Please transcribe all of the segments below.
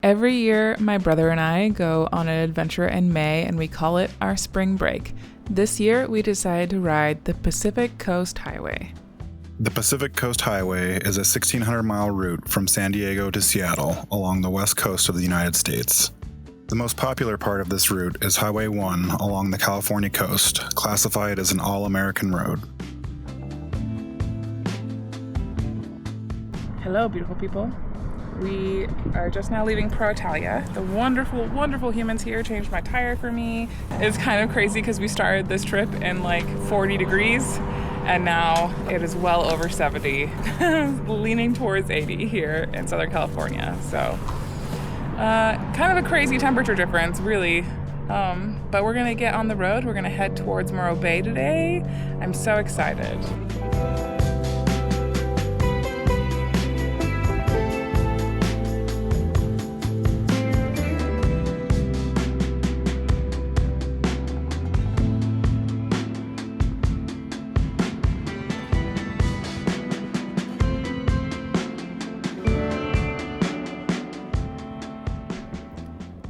Every year, my brother and I go on an adventure in May and we call it our spring break. This year, we decided to ride the Pacific Coast Highway. The Pacific Coast Highway is a 1,600-mile route from San Diego to Seattle along the west coast of the United States. The most popular part of this route is Highway 1 along the California coast, classified as an all-American road. Hello, beautiful people. We are just now leaving Pro Italia. The wonderful, wonderful humans here changed my tire for me. It's kind of crazy because we started this trip in like 40 degrees and now it is well over 70, leaning towards 80 here in Southern California. So kind of a crazy temperature difference, really. But we're gonna get on the road. We're gonna head towards Morro Bay today. I'm so excited.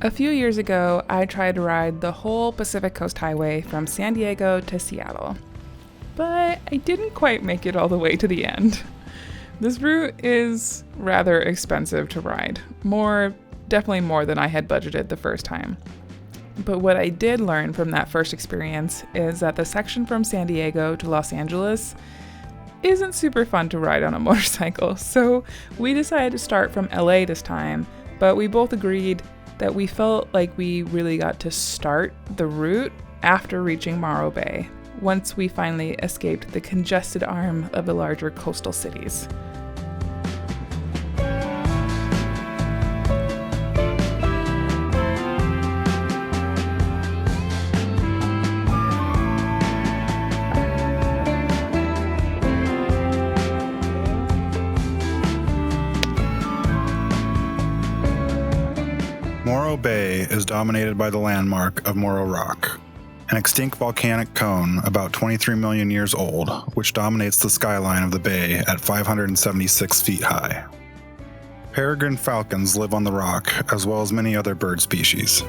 A few years ago, I tried to ride the whole Pacific Coast Highway from San Diego to Seattle, but I didn't quite make it all the way to the end. This route is rather expensive to ride, definitely more than I had budgeted the first time. But what I did learn from that first experience is that the section from San Diego to Los Angeles isn't super fun to ride on a motorcycle, so we decided to start from LA this time, but we both agreed that we felt like we really got to start the route after reaching Morro Bay, once we finally escaped the congested arm of the larger coastal cities. Morro Bay is dominated by the landmark of Morro Rock, an extinct volcanic cone about 23 million years old, which dominates the skyline of the bay at 576 feet high. Peregrine falcons live on the rock, as well as many other bird species.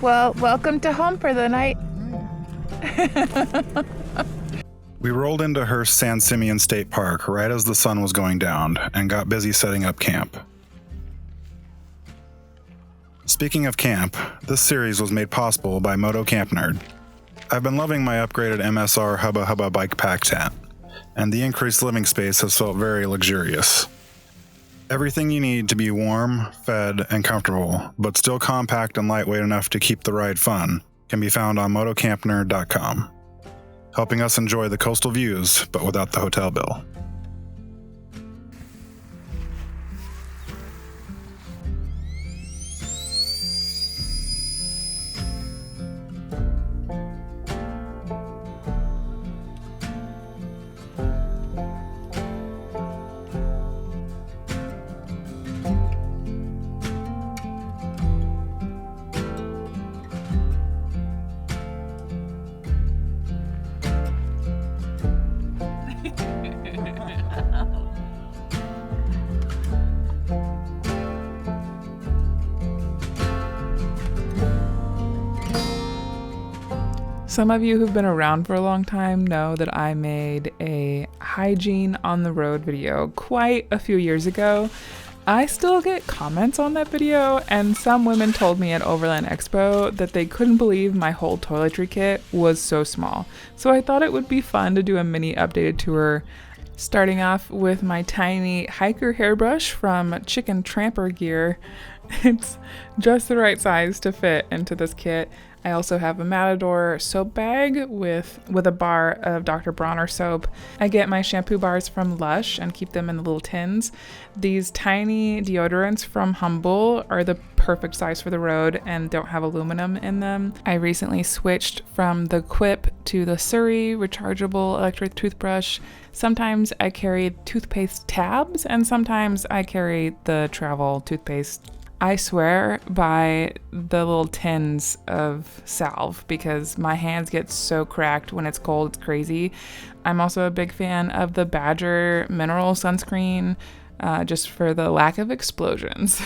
Well, welcome to home for the night. We rolled into Hurst San Simeon State Park right as the sun was going down and got busy setting up camp. Speaking of camp, this series was made possible by Moto Camp Nerd. I've been loving my upgraded MSR Hubba Hubba bike pack tent, and the increased living space has felt very luxurious. Everything you need to be warm, fed, and comfortable, but still compact and lightweight enough to keep the ride fun, can be found on motocampnerd.com, helping us enjoy the coastal views, but without the hotel bill. Some of you who've been around for a long time know that I made a hygiene on the road video quite a few years ago. I still get comments on that video, and some women told me at Overland Expo that they couldn't believe my whole toiletry kit was so small. So I thought it would be fun to do a mini updated tour, starting off with my tiny hiker hairbrush from Chicken Tramper Gear, It's just the right size to fit into this kit. I also have a Matador soap bag with a bar of Dr. Bronner soap. I get my shampoo bars from Lush and keep them in the little tins. These tiny deodorants from Humble are the perfect size for the road and don't have aluminum in them. I recently switched from the Quip to the Suri rechargeable electric toothbrush. Sometimes I carry Toothpaste Tabs and sometimes I carry the travel toothpaste. I swear by the little tins of salve because my hands get so cracked when it's cold, it's crazy. I'm also a big fan of the Badger mineral sunscreen, just for the lack of explosions.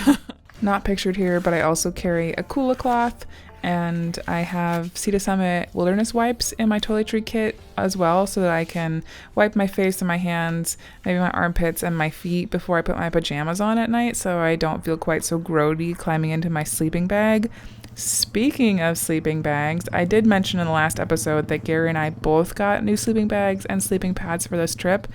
Not pictured here, but I also carry a Kula cloth, and I have Sea to Summit wilderness wipes in my toiletry kit as well, so that I can wipe my face and my hands, maybe my armpits and my feet before I put my pajamas on at night, so I don't feel quite so grody climbing into my sleeping bag. Speaking of sleeping bags, I did mention in the last episode that Gary and I both got new sleeping bags and sleeping pads for this trip.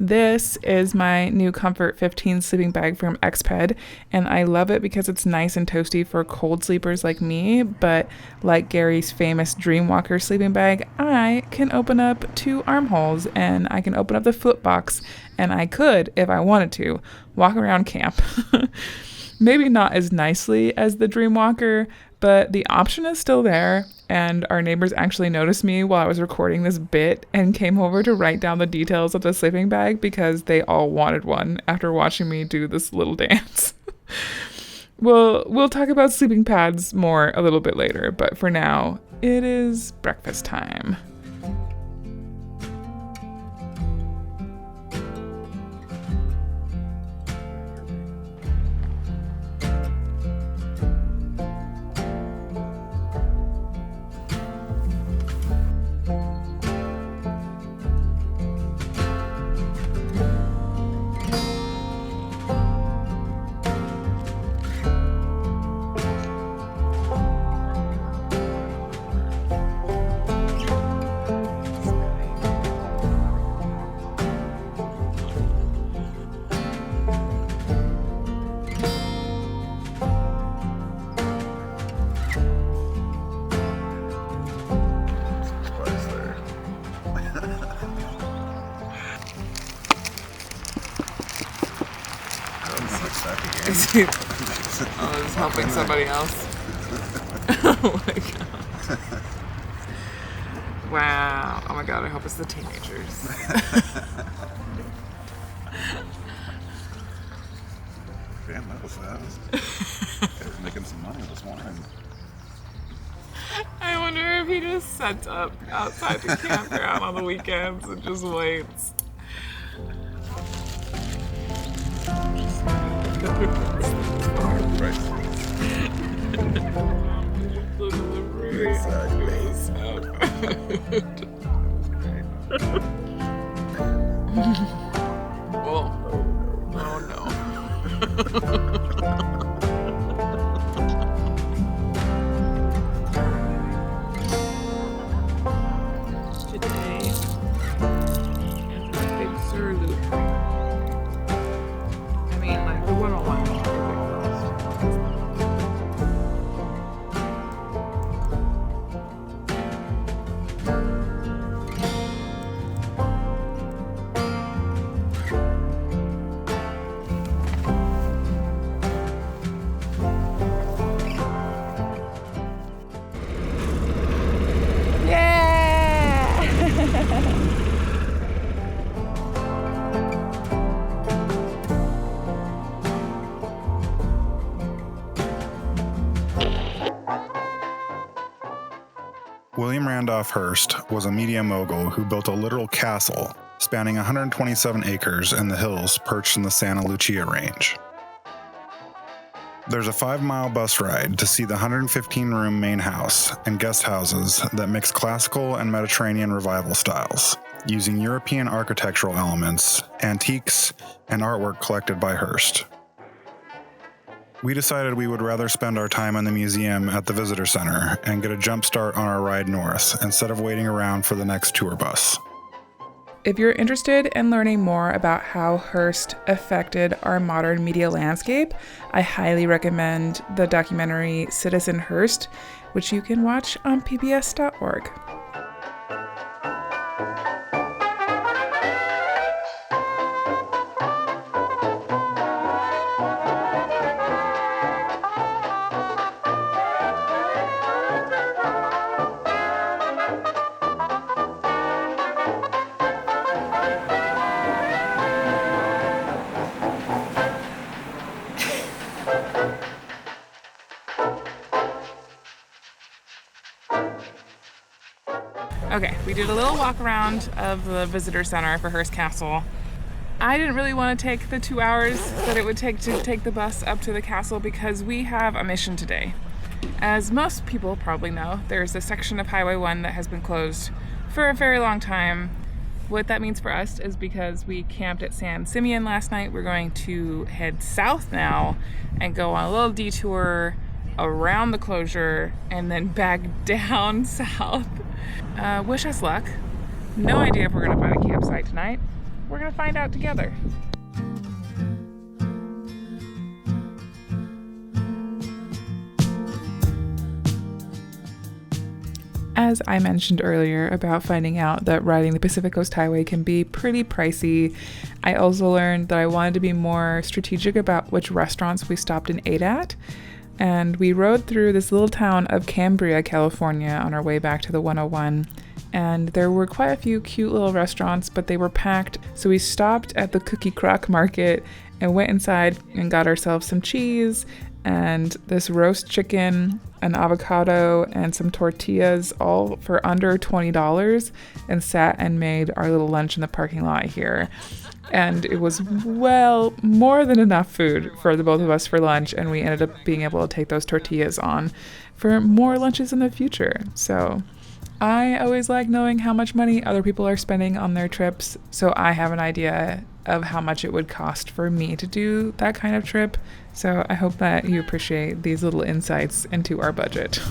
This is my new Comfort 15 sleeping bag from Xped, and I love it because it's nice and toasty for cold sleepers like me, but like Gary's famous Dreamwalker sleeping bag, I can open up 2 armholes, and I can open up the foot box, and I could, if I wanted to, walk around camp. Maybe not as nicely as the Dreamwalker, but the option is still there, and our neighbors actually noticed me while I was recording this bit and came over to write down the details of the sleeping bag because they all wanted one after watching me do this little dance. We'll talk about sleeping pads more a little bit later, but for now, it is breakfast time. I was helping somebody else. Oh my god. Wow. Oh my god, I hope it's the teenagers. Damn, that was fast. I was making some money this morning. I wonder if he just sets up outside the campground on the weekends and just waits. The delivery is oh no. Today is a big Suri loop. I mean, like the 101. William Randolph Hearst was a media mogul who built a literal castle spanning 127 acres in the hills perched in the Santa Lucia Range. There's a 5-mile bus ride to see the 115-room main house and guest houses that mix classical and Mediterranean revival styles, using European architectural elements, antiques, and artwork collected by Hurst. We decided we would rather spend our time in the museum at the visitor center and get a jump start on our ride north instead of waiting around for the next tour bus. If you're interested in learning more about how Hearst affected our modern media landscape, I highly recommend the documentary Citizen Hearst, which you can watch on pbs.org. Okay, we did a little walk around of the visitor center for Hearst Castle. I didn't really want to take the 2 hours that it would take to take the bus up to the castle because we have a mission today. As most people probably know, there's a section of Highway 1 that has been closed for a very long time. What that means for us is because we camped at San Simeon last night, we're going to head south now and go on a little detour around the closure and then back down south. Wish us luck. No idea if we're going to find a campsite tonight. We're going to find out together. As I mentioned earlier about finding out that riding the Pacific Coast Highway can be pretty pricey, I also learned that I wanted to be more strategic about which restaurants we stopped and ate at. And we rode through this little town of Cambria, California on our way back to the 101. And there were quite a few cute little restaurants, but they were packed. So we stopped at the Cookie Crock Market and went inside and got ourselves some cheese and this roast chicken, an avocado, and some tortillas, all for under $20, and sat and made our little lunch in the parking lot here. And it was, well, more than enough food for the both of us for lunch, and we ended up being able to take those tortillas on for more lunches in the future. So I always like knowing how much money other people are spending on their trips, so I have an idea of how much it would cost for me to do that kind of trip. So I hope that you appreciate these little insights into our budget.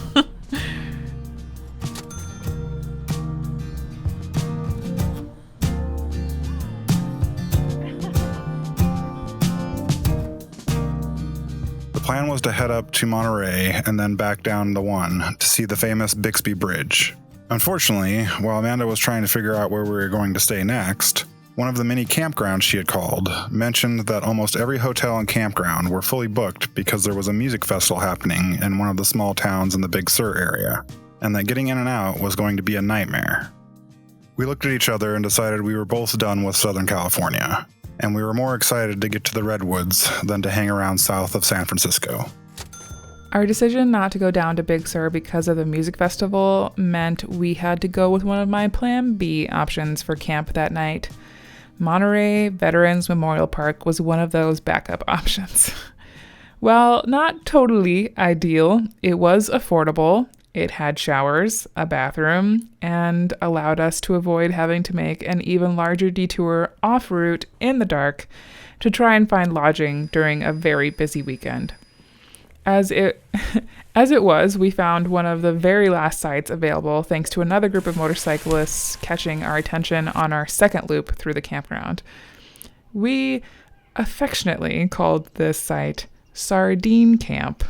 The plan was to head up to Monterey and then back down the 1 to see the famous Bixby Bridge. Unfortunately, while Amanda was trying to figure out where we were going to stay next, one of the many campgrounds she had called mentioned that almost every hotel and campground were fully booked because there was a music festival happening in one of the small towns in the Big Sur area, and that getting in and out was going to be a nightmare. We looked at each other and decided we were both done with Southern California, and we were more excited to get to the Redwoods than to hang around south of San Francisco. Our decision not to go down to Big Sur because of the music festival meant we had to go with one of my Plan B options for camp that night. Monterey Veterans Memorial Park was one of those backup options. While not totally ideal, it was affordable. It had showers, a bathroom, and allowed us to avoid having to make an even larger detour off route in the dark to try and find lodging during a very busy weekend. As it was, we found one of the very last sites available thanks to another group of motorcyclists catching our attention on our second loop through the campground. We affectionately called this site Sardine Camp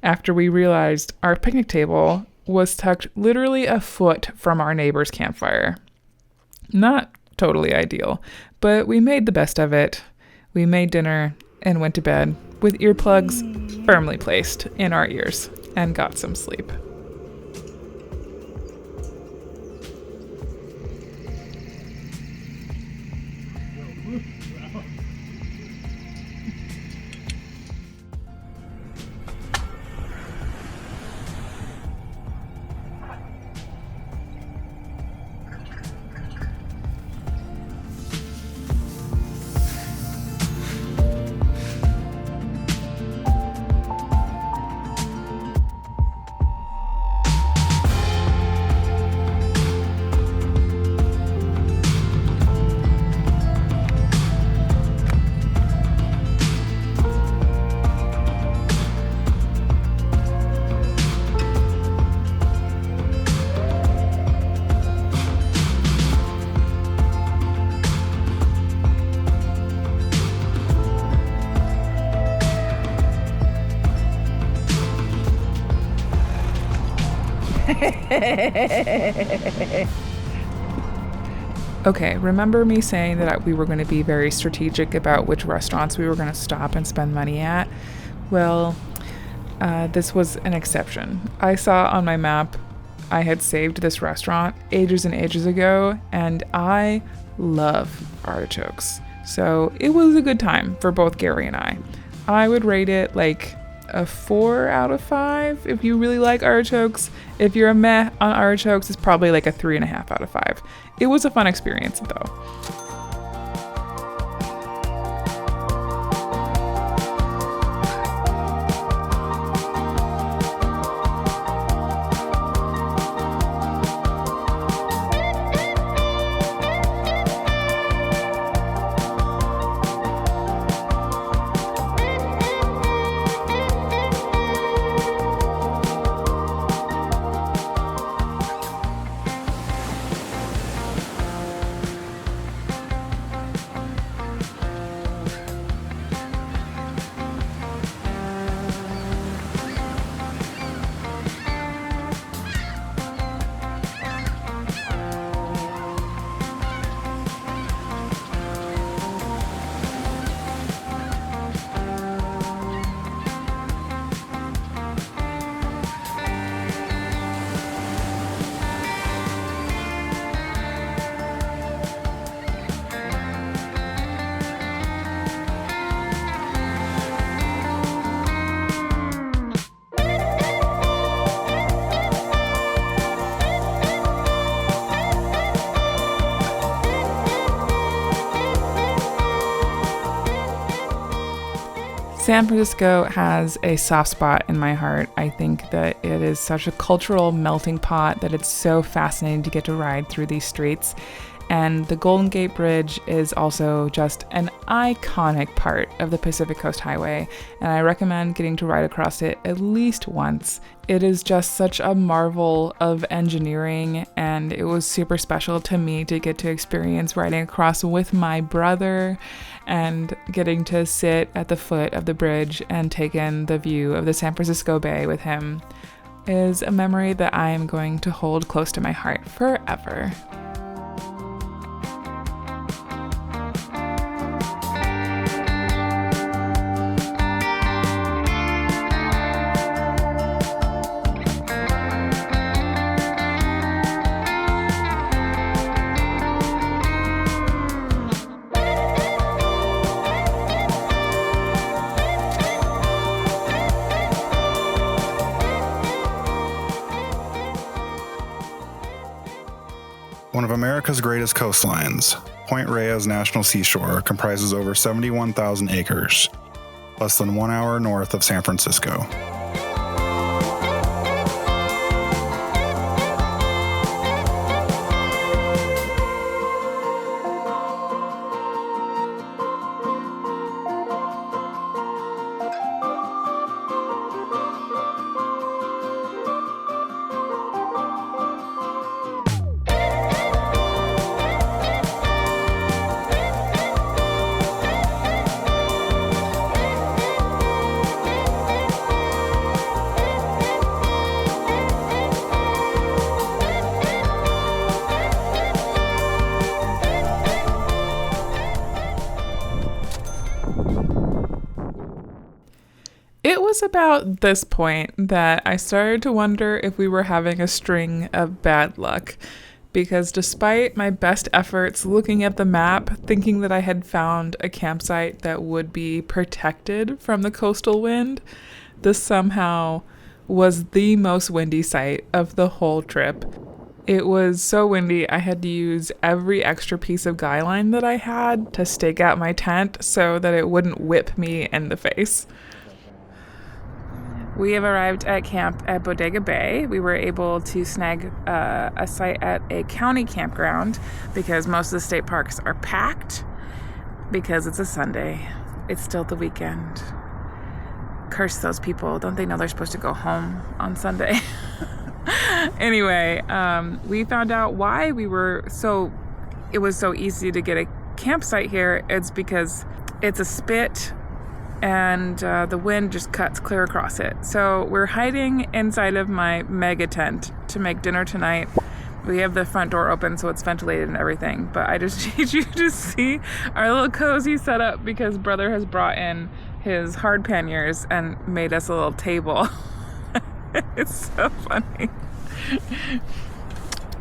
after we realized our picnic table was tucked literally a foot from our neighbor's campfire. Not totally ideal, but we made the best of it. We made dinner and went to bed with earplugs firmly placed in our ears and got some sleep. Okay, remember me saying that we were going to be very strategic about which restaurants we were going to stop and spend money at? Well, this was an exception. I saw on my map I had saved this restaurant ages and ages ago, and I love artichokes. So it was a good time for both Gary and I. I would rate it like a 4 out of 5 if you really like artichokes. If you're a meh on artichokes, it's probably like a 3.5 out of 5. It was a fun experience though. San Francisco has a soft spot in my heart. I think that it is such a cultural melting pot that it's so fascinating to get to ride through these streets. And the Golden Gate Bridge is also just an iconic part of the Pacific Coast Highway, and I recommend getting to ride across it at least once. It is just such a marvel of engineering, and it was super special to me to get to experience riding across with my brother and getting to sit at the foot of the bridge and take in the view of the San Francisco Bay with him is a memory that I am going to hold close to my heart forever. One of America's greatest coastlines, Point Reyes National Seashore comprises over 71,000 acres, less than 1 hour north of San Francisco. It was about this point that I started to wonder if we were having a string of bad luck, because despite my best efforts looking at the map, thinking that I had found a campsite that would be protected from the coastal wind, this somehow was the most windy site of the whole trip. It was so windy, I had to use every extra piece of guy line that I had to stake out my tent so that it wouldn't whip me in the face. We have arrived at camp at Bodega Bay. We were able to snag a site at a county campground because most of the state parks are packed because it's a Sunday. It's still the weekend. Curse those people. Don't they know they're supposed to go home on Sunday? Anyway, we found out why it was so easy to get a campsite here. It's because it's a spit and the wind just cuts clear across it. So we're hiding inside of my mega tent to make dinner tonight. We have the front door open so it's ventilated and everything, but I just need you to see our little cozy setup because brother has brought in his hard panniers and made us a little table. It's so funny.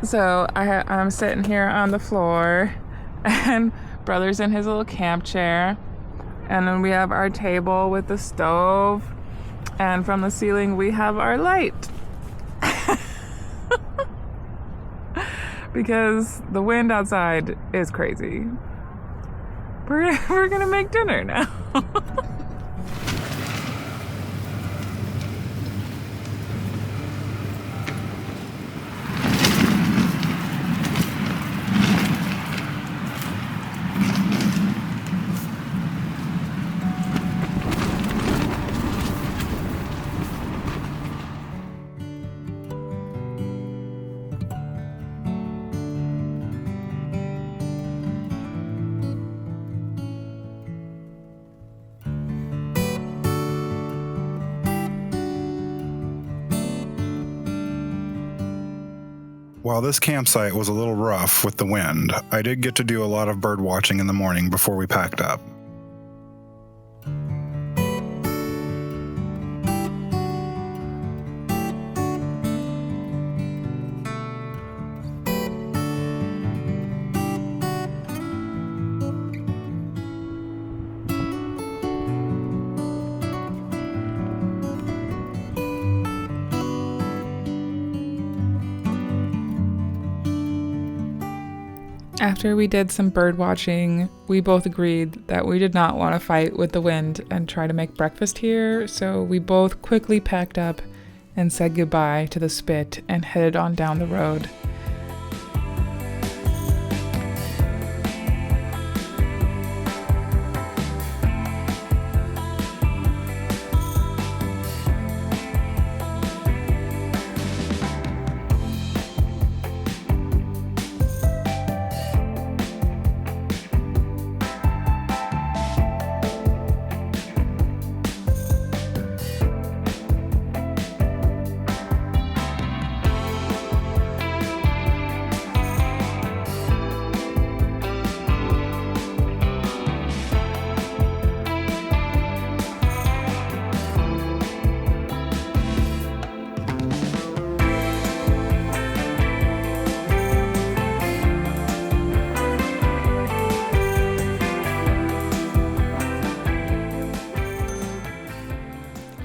So I'm sitting here on the floor and brother's in his little camp chair, and then we have our table with the stove, and from the ceiling we have our light. Because the wind outside is crazy. We're gonna make dinner now. While this campsite was a little rough with the wind, I did get to do a lot of bird watching in the morning before we packed up. After we did some bird watching, we both agreed that we did not want to fight with the wind and try to make breakfast here, so we both quickly packed up and said goodbye to the spit and headed on down the road.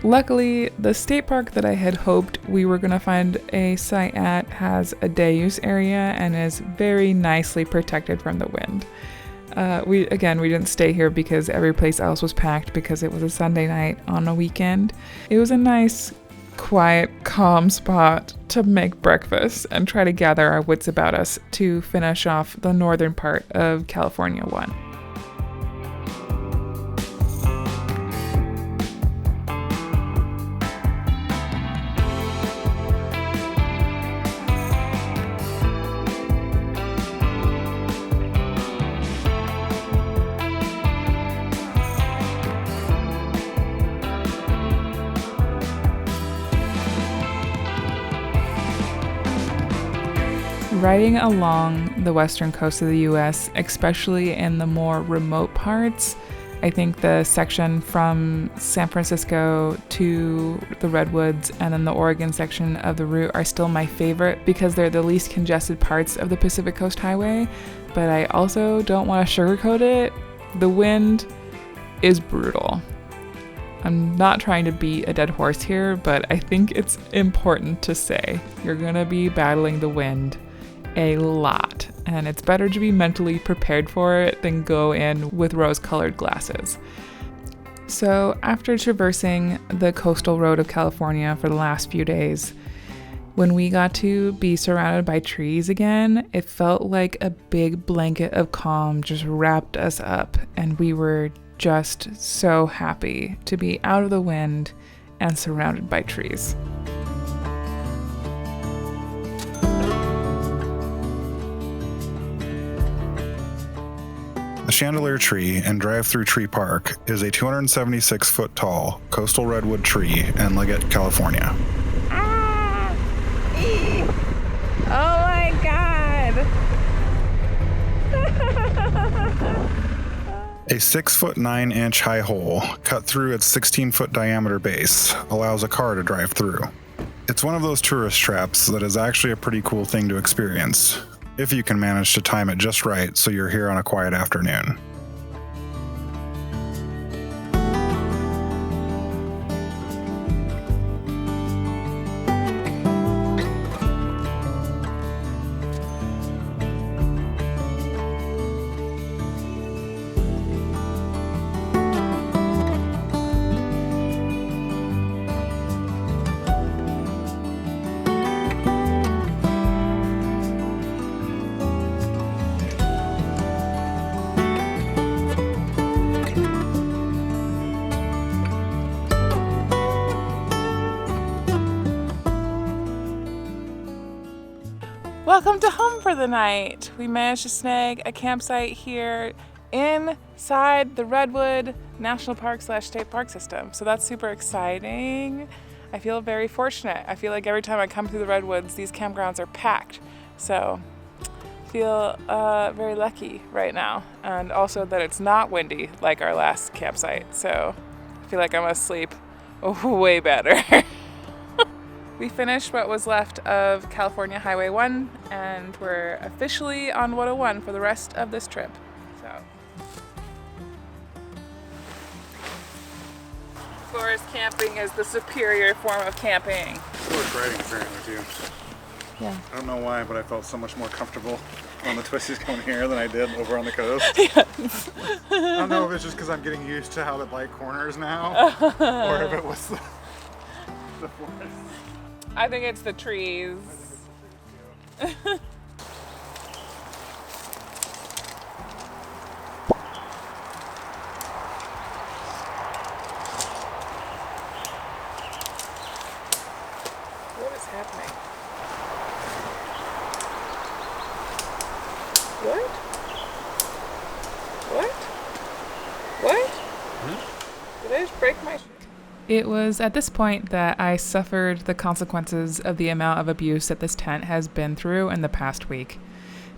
Luckily, the state park that I had hoped we were going to find a site at has a day use area and is very nicely protected from the wind. We didn't stay here because every place else was packed because it was a Sunday night on a weekend. It was a nice, quiet, calm spot to make breakfast and try to gather our wits about us to finish off the northern part of California 1. Riding along the western coast of the US, especially in the more remote parts, I think the section from San Francisco to the Redwoods and then the Oregon section of the route are still my favorite because they're the least congested parts of the Pacific Coast Highway, but I also don't want to sugarcoat it. The wind is brutal. I'm not trying to beat a dead horse here, but I think it's important to say you're gonna be battling the wind a lot, and it's better to be mentally prepared for it than go in with rose-colored glasses. So after traversing the coastal road of California for the last few days, when we got to be surrounded by trees again, it felt like a big blanket of calm just wrapped us up, and we were just so happy to be out of the wind and surrounded by trees. The Chandelier Tree in Drive-Thru Tree Park is a 276-foot tall coastal redwood tree in Liggett, California. A 6-foot 9-inch high hole, cut through its 16-foot diameter base, allows a car to drive through. It's one of those tourist traps that is actually a pretty cool thing to experience, if you can manage to time it just right so you're here on a quiet afternoon. Welcome to home for the night. We managed to snag a campsite here inside the Redwood National Park / State Park system. So that's super exciting. I feel very fortunate. I feel like every time I come through the Redwoods, these campgrounds are packed. So I feel very lucky right now. And also that it's not windy like our last campsite. So I feel like I'm asleep way better. We finished what was left of California Highway 1, and we're officially on 101 for the rest of this trip. So, forest camping is the superior form of camping. Forest riding apparently too. Yeah. I don't know why, but I felt so much more comfortable on the twisties going here than I did over on the coast. Yes. I don't know if it's just because I'm getting used to how the bike corners now, or if it was the forest. I think it's the trees. What is happening? What? What? Did I just break my... It was at this point that I suffered the consequences of the amount of abuse that this tent has been through in the past week.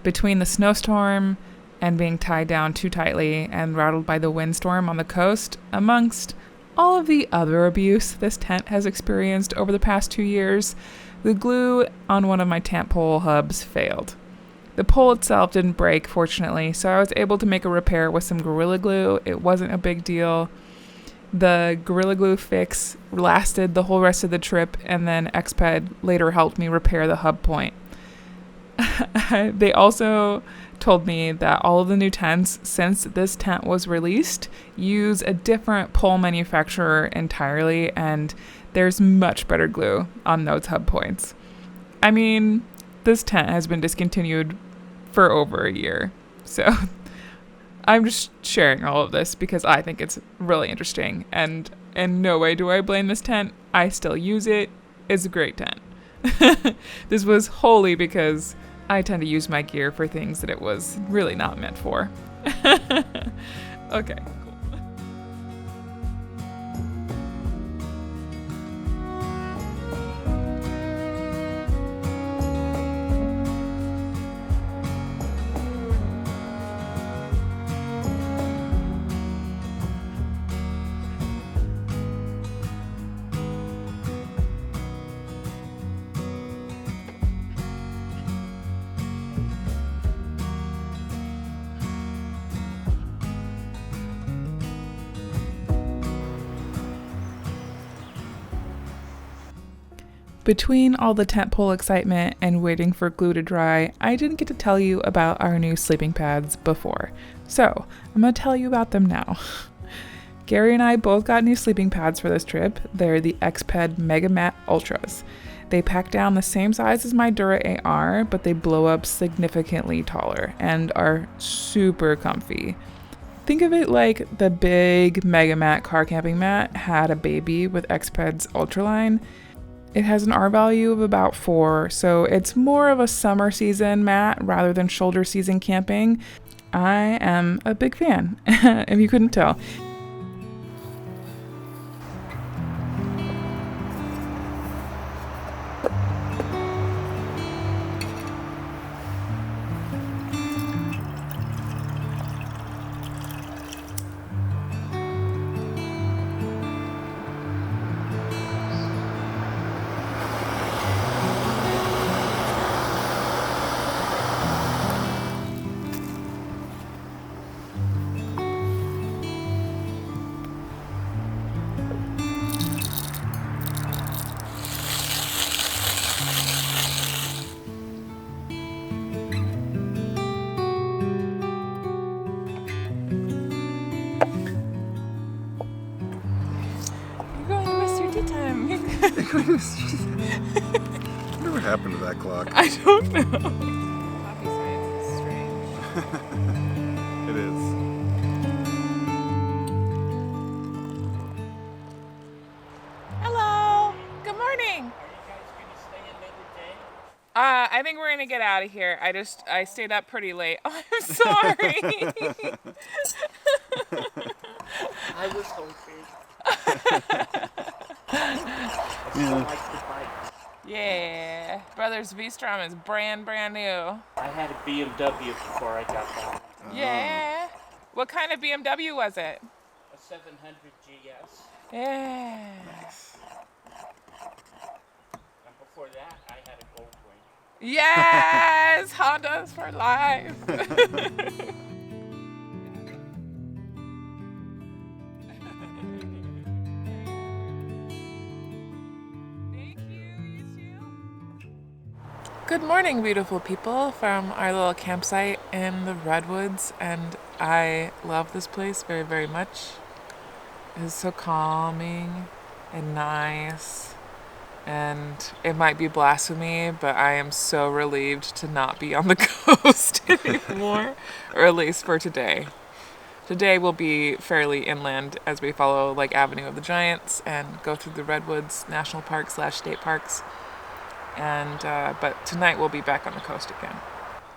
Between the snowstorm and being tied down too tightly and rattled by the windstorm on the coast, amongst all of the other abuse this tent has experienced over the past 2 years, the glue on one of my tent pole hubs failed. The pole itself didn't break, fortunately, so I was able to make a repair with some Gorilla Glue. It wasn't a big deal. The Gorilla Glue fix lasted the whole rest of the trip, and then Xped later helped me repair the hub point. They also told me that all of the new tents since this tent was released use a different pole manufacturer entirely, and there's much better glue on those hub points. I mean, this tent has been discontinued for over a year, so I'm just sharing all of this because I think it's really interesting, and in no way do I blame this tent. I still use it. It's a great tent. This was wholly because I tend to use my gear for things that it was really not meant for. Okay. Between all the tent pole excitement and waiting for glue to dry, I didn't get to tell you about our new sleeping pads before. So, I'm going to tell you about them now. Gary and I both got new sleeping pads for this trip. They're the Xped Mega Matte Ultras. They pack down the same size as my Dura AR, but they blow up significantly taller and are super comfy. Think of it like the big Mega Matte car camping mat had a baby with Xped's Ultraline. It has an R value of about 4, so it's more of a summer season mat rather than shoulder season camping. I am a big fan, if you couldn't tell. goodness. I wonder what happened to that clock. I don't know. Coffee science is strange. It is. Hello. Good morning. I think we're gonna get out of here. I stayed up pretty late. Oh, I'm sorry. I was hoping. Yeah. Brothers V-Strom is brand new. I had a BMW before I got that. Yeah. What kind of BMW was it? A 700 GS. Yeah. And before that, I had a Goldwing. Yes! Hondas for life. Good morning, beautiful people, from our little campsite in the Redwoods, and I love this place very, very much. It is so calming and nice, and it might be blasphemy, but I am so relieved to not be on the coast anymore, or at least for today. Today will be fairly inland as we follow like Avenue of the Giants and go through the Redwoods National Park / state parks. And but tonight we'll be back on the coast again.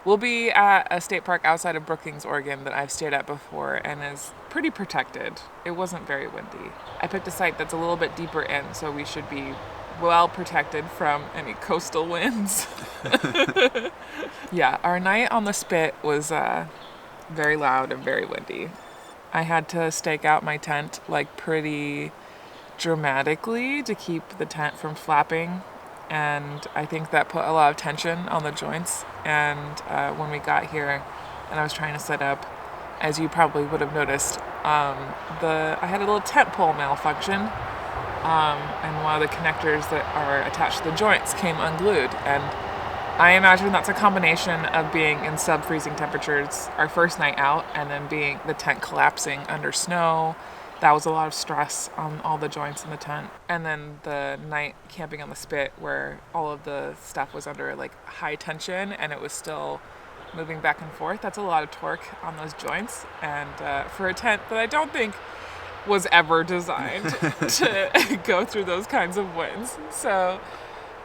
We'll be at a state park outside of Brookings, Oregon that I've stayed at before and is pretty protected. It wasn't very windy. I picked a site that's a little bit deeper in, so we should be well protected from any coastal winds. Yeah, our night on the spit was very loud and very windy. I had to stake out my tent like pretty dramatically to keep the tent from flapping. And I think that put a lot of tension on the joints. And when we got here and I was trying to set up, as you probably would have noticed, I had a little tent pole malfunction, and one of the connectors that are attached to the joints came unglued. And I imagine that's a combination of being in sub-freezing temperatures our first night out, and then being the tent collapsing under snow. That was a lot of stress on all the joints in the tent. And then the night camping on the spit where all of the stuff was under like high tension and it was still moving back and forth. That's a lot of torque on those joints. And for a tent that I don't think was ever designed to go through those kinds of winds. So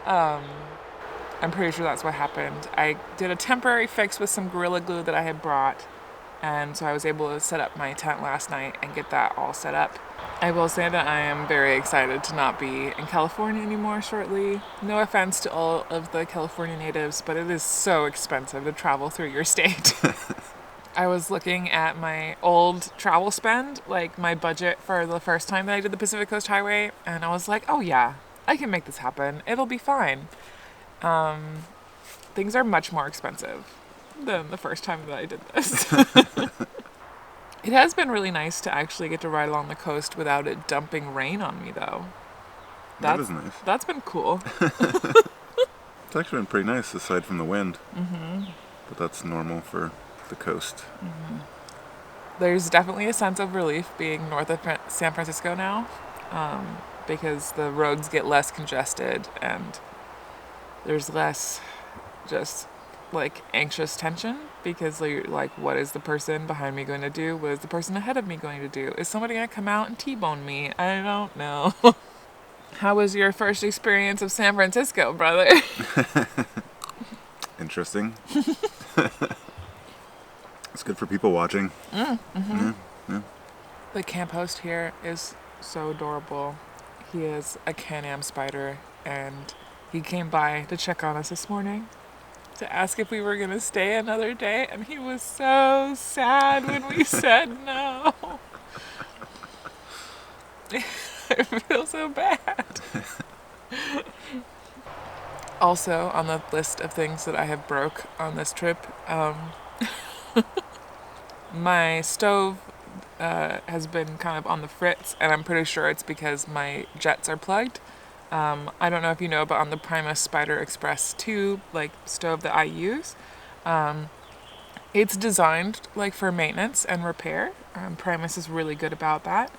I'm pretty sure that's what happened. I did a temporary fix with some Gorilla Glue that I had brought. And so I was able to set up my tent last night and get that all set up. I will say that I am very excited to not be in California anymore shortly. No offense to all of the California natives, but it is so expensive to travel through your state. I was looking at my old travel spend, like my budget for the first time that I did the Pacific Coast Highway, and I was like, oh yeah, I can make this happen. It'll be fine. Things are much more expensive than the first time that I did this. It has been really nice to actually get to ride along the coast without it dumping rain on me, though. That is nice. That's been cool. It's actually been pretty nice aside from the wind. Mm-hmm. But that's normal for the coast. Mm-hmm. There's definitely a sense of relief being north of San Francisco now, because the roads get less congested and there's less just like anxious tension, because you're like, what is the person behind me going to do? What is the person ahead of me going to do? Is somebody going to come out and T-bone me? I don't know. How was your first experience of San Francisco, brother? Interesting. It's good for people watching. Mm-hmm. Yeah. The camp host here is so adorable. He is a Can-Am spider, and he came by to check on us this morning to ask if we were going to stay another day, and he was so sad when we said no. I feel so bad. Also, on the list of things that I have broke on this trip, my stove has been kind of on the fritz, and I'm pretty sure it's because my jets are plugged. I don't know if you know, but on the Primus Spider Express 2 like stove that I use, it's designed like for maintenance and repair. Primus is really good about that.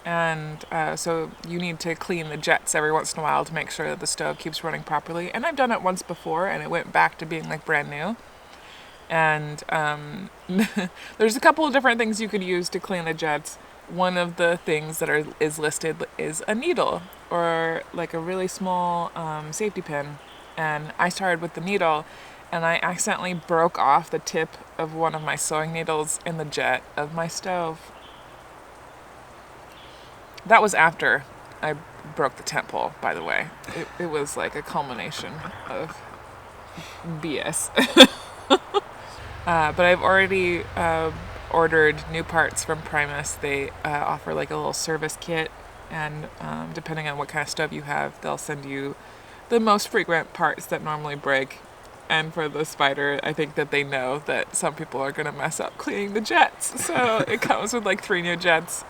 And so you need to clean the jets every once in a while to make sure that the stove keeps running properly. And I've done it once before, and it went back to being like brand new. And there's a couple of different things you could use to clean the jets. One of the things that is listed is a needle or like a really small safety pin. And I started with the needle, and I accidentally broke off the tip of one of my sewing needles in the jet of my stove. That was after I broke the tent pole, by the way. It was like a culmination of BS. But I've already ordered new parts from Primus. They offer like a little service kit, and depending on what kind of stove you have, they'll send you the most frequent parts that normally break. And for the spider, I think that they know that some people are going to mess up cleaning the jets. So it comes with like 3 new jets.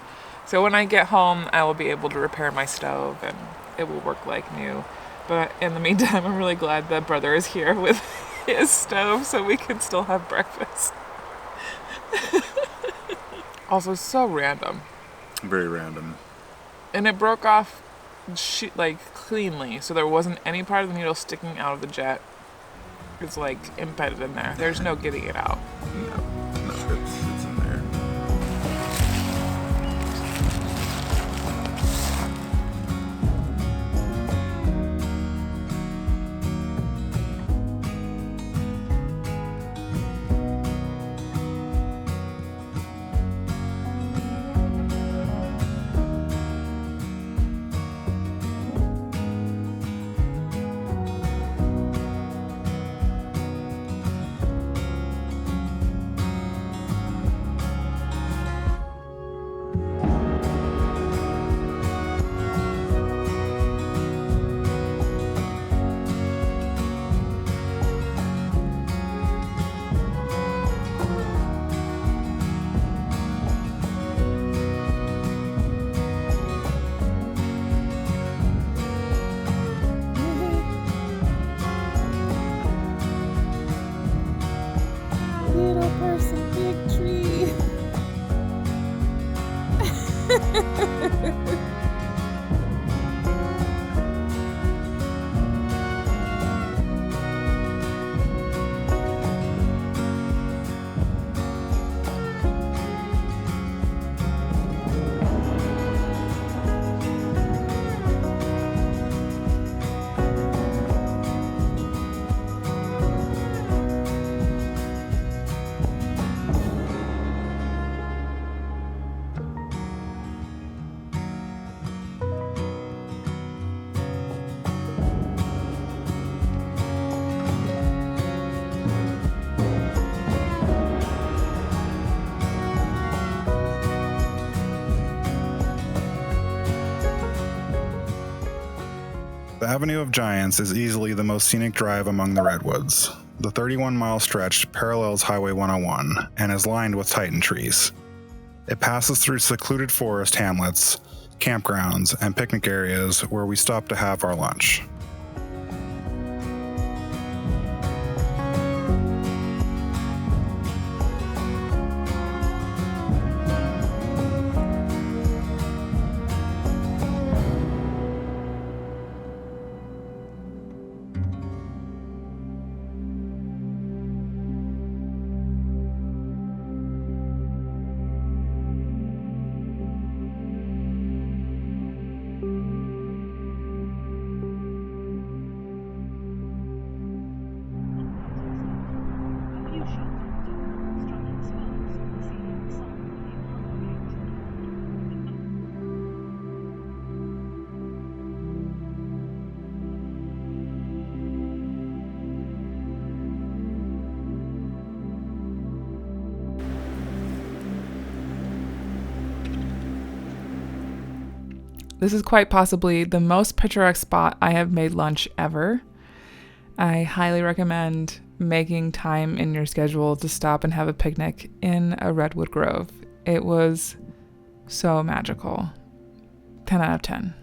So when I get home, I will be able to repair my stove, and it will work like new. But in the meantime, I'm really glad that brother is here with his stove so we can still have breakfast. Also, so random. Very random. And it broke off like cleanly, so there wasn't any part of the needle sticking out of the jet. It's like embedded in there. There's no getting it out. No, it's in there. The Avenue of Giants is easily the most scenic drive among the Redwoods. The 31-mile stretch parallels Highway 101 and is lined with titan trees. It passes through secluded forest hamlets, campgrounds, and picnic areas where we stop to have our lunch. This is quite possibly the most picturesque spot I have made lunch ever. I highly recommend making time in your schedule to stop and have a picnic in a redwood grove. It was so magical. 10 out of 10.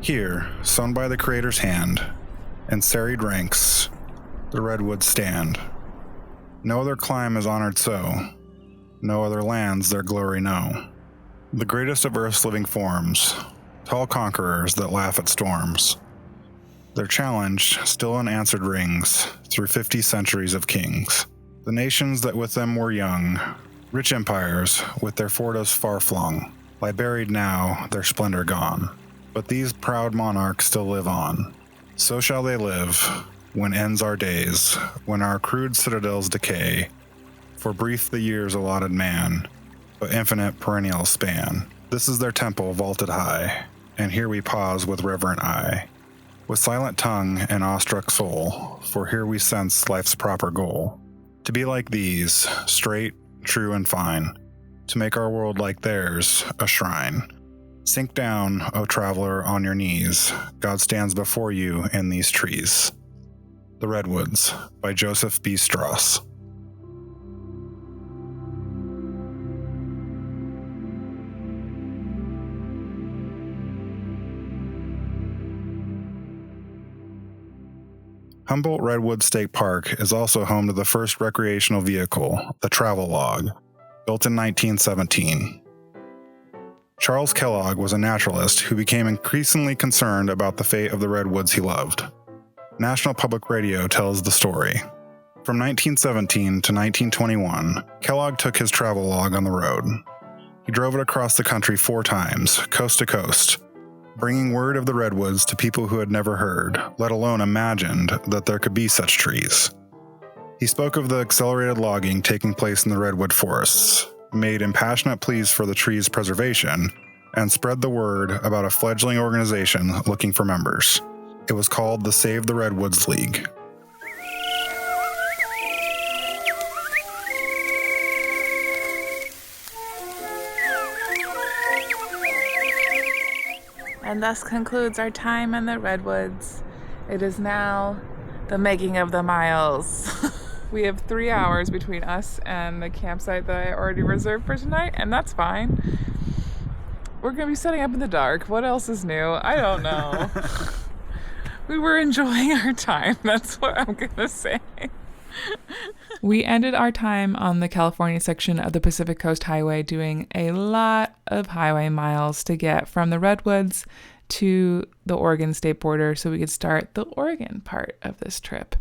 Here, sown by the Creator's hand, in serried ranks, the Redwoods stand. No other clime is honored so, no other lands their glory know. The greatest of Earth's living forms, tall conquerors that laugh at storms. Their challenge still unanswered rings through 50 centuries of kings. The nations that with them were young, rich empires with their fortas far flung, lie buried now, their splendor gone. But these proud monarchs still live on. So shall they live when ends our days, when our crude citadels decay. For brief the years allotted man, but infinite perennial span. This is their temple vaulted high, and here we pause with reverent eye. With silent tongue and awestruck soul, for here we sense life's proper goal. To be like these, straight, true, and fine. To make our world like theirs, a shrine. Sink down, O traveler, on your knees. God stands before you in these trees. The Redwoods, by Joseph B. Strauss. Humboldt Redwood State Park is also home to the first recreational vehicle, the travel log, built in 1917. Charles Kellogg was a naturalist who became increasingly concerned about the fate of the redwoods he loved. National Public Radio tells the story. From 1917 to 1921, Kellogg took his travel log on the road. He drove it across the country 4 times, coast to coast, bringing word of the redwoods to people who had never heard, let alone imagined, that there could be such trees. He spoke of the accelerated logging taking place in the redwood forests, made impassionate pleas for the trees' preservation, and spread the word about a fledgling organization looking for members. It was called the Save the Redwoods League. And thus concludes our time in the Redwoods. It is now the making of the miles. We have 3 hours between us and the campsite that I already reserved for tonight, and that's fine. We're going to be setting up in the dark. What else is new? I don't know. We were enjoying our time. That's what I'm going to say. We ended our time on the California section of the Pacific Coast Highway doing a lot of highway miles to get from the Redwoods to the Oregon state border so we could start the Oregon part of this trip.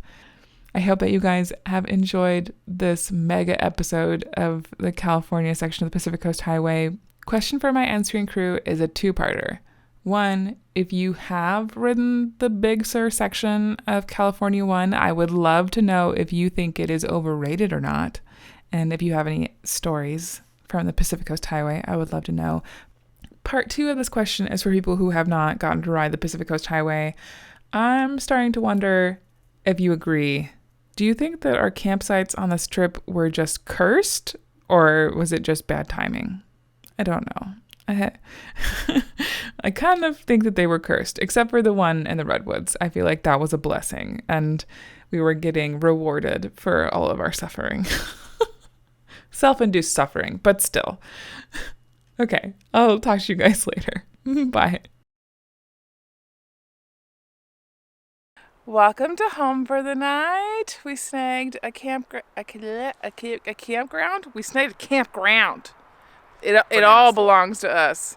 I hope that you guys have enjoyed this mega episode of the California section of the Pacific Coast Highway. Question for my answering crew is a 2-parter. 1, if you have ridden the Big Sur section of California 1, I would love to know if you think it is overrated or not. And if you have any stories from the Pacific Coast Highway, I would love to know. Part 2 of this question is for people who have not gotten to ride the Pacific Coast Highway. I'm starting to wonder if you agree. Do you think that our campsites on this trip were just cursed, or was it just bad timing? I don't know. I kind of think that they were cursed, except for the one in the Redwoods. I feel like that was a blessing, and we were getting rewarded for all of our suffering. Self-induced suffering, but still. Okay, I'll talk to you guys later. Bye. Welcome to home for the night. We snagged a campground. We snagged a campground. It all belongs to us.